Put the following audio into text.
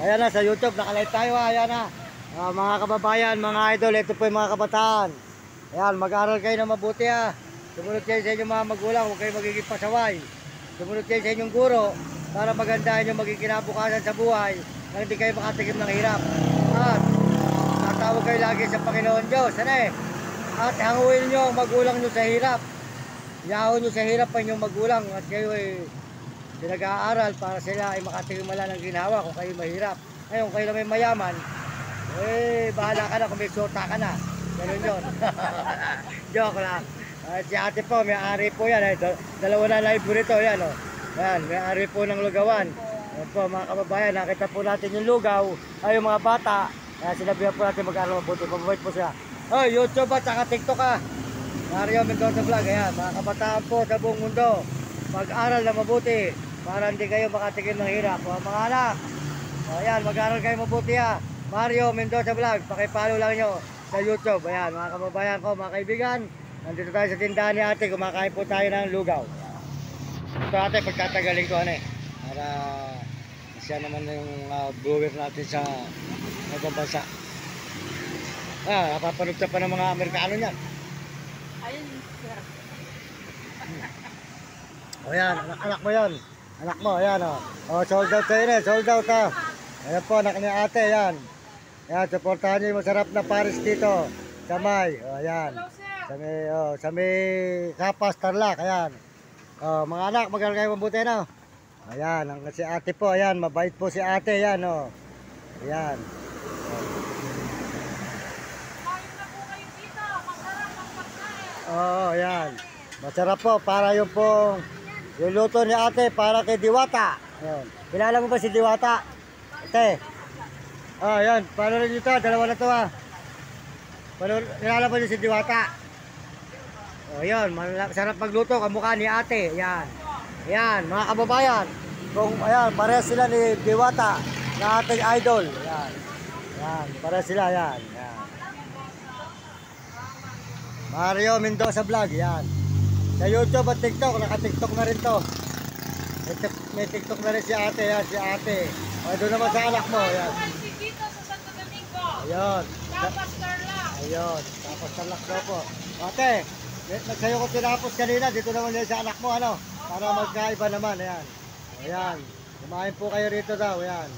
Ayan na, sa YouTube, nakalive tayo ha. Ayan na. Mga kababayan, mga idol, ito po yung mga kabataan. Ayan, mag-aral kayo na mabuti ha. Sumunod kayo sa inyong mga magulang, huwag kayo magiging pasaway. Sumunod kayo sa inyong guro para magandahin yung magiging kinabukasan sa buhay na hindi kayo makatikim ng hirap. At tatawag kayo lagi sa Panginoon Diyos. Ano eh? At hanguin nyo ang magulang nyo sa hirap. Yahon nyo sa hirap ang inyong magulang at kayo ay pinag-aaral para sila ay makatikim ng ginawa kung kayo mahirap. Ngayon, kayo na may mayaman, bahala ka na kung may sota ka na. Ganun yun. Joke lang. Si ate po, may-ari po yan. Dalawa na live po nito. Yan, oh. Yan, may-ari po ng lugawan. Yan po, mga kababayan, nakita po natin yung lugaw. Ay, yung mga bata. Kaya sinabihan po natin mag-aaral mabuti. Pababait po siya. Oh, YouTube at saka TikTok ka. Mario Mendoza Vlog. Ayan, mga kabataan po sa buong mundo. Mag-aral na mabuti para hindi kayo makatikim ng hirap. O, mga anak. O, ayan, mag-aral kayo mabuti ha. Mario Mendoza Vlog. Pakipalo lang nyo sa YouTube. Ayan, mga kababayan ko, mga kaibigan. Nandito tayo sa tindahan ni ate. Kumakain po tayo ng lugaw. Ito ate, pagtatagalin ko ano eh. Para siya naman yung brewer natin sa ibang bansa. Napapanood pa ng mga Amerikano niyan. Ayun, sir. O yan, anak mo yan. Anak mo, ayan o. O, sold out kayo na, sold out ha. Ayan po, anak niya ate, yan. Ayan, supportahan niyo yung masarap na Paris dito. Sa May, o ayan. Sa may Kapas, Tarlac, ayan. O, mga anak, mag-aral kayo mabuti na. Ayan, ang si ate po, ayan, mabait po si ate, ayan o. Ayan. Oo, ayan. Masarap po, para yung pong yung luto ni ate para kay Diwata. Ayan. Kilala mo ba si Diwata? Ate. Ayan. Paano rin ito? Dalawa na ito ha. Kilala mo si Diwata? Ayan. Masarap magluto. Kamukha ni ate. Ayan. Ayan. Mga kababayan. Kung, ayan. Parehas sila ni Diwata na ating idol. Ayan. Ayan. Parehas sila. Ayan. Ayan. Mario Mendoza Vlog. Ayan. Sa YouTube at TikTok, naka-TikTok na rin to. May TikTok na rin si ate, yan, si ate. O, doon naman sa anak mo, yan. Dito sa Santo Domingo. Ayun. Tapos Tarlac. Ayun, tapos Tarlac daw po. Ate, sa'yo ko tinapos kanina, dito naman yan sa anak mo, ano? Para magkaiba naman, ayan. Ayan, kumain po kayo rito daw, ayan.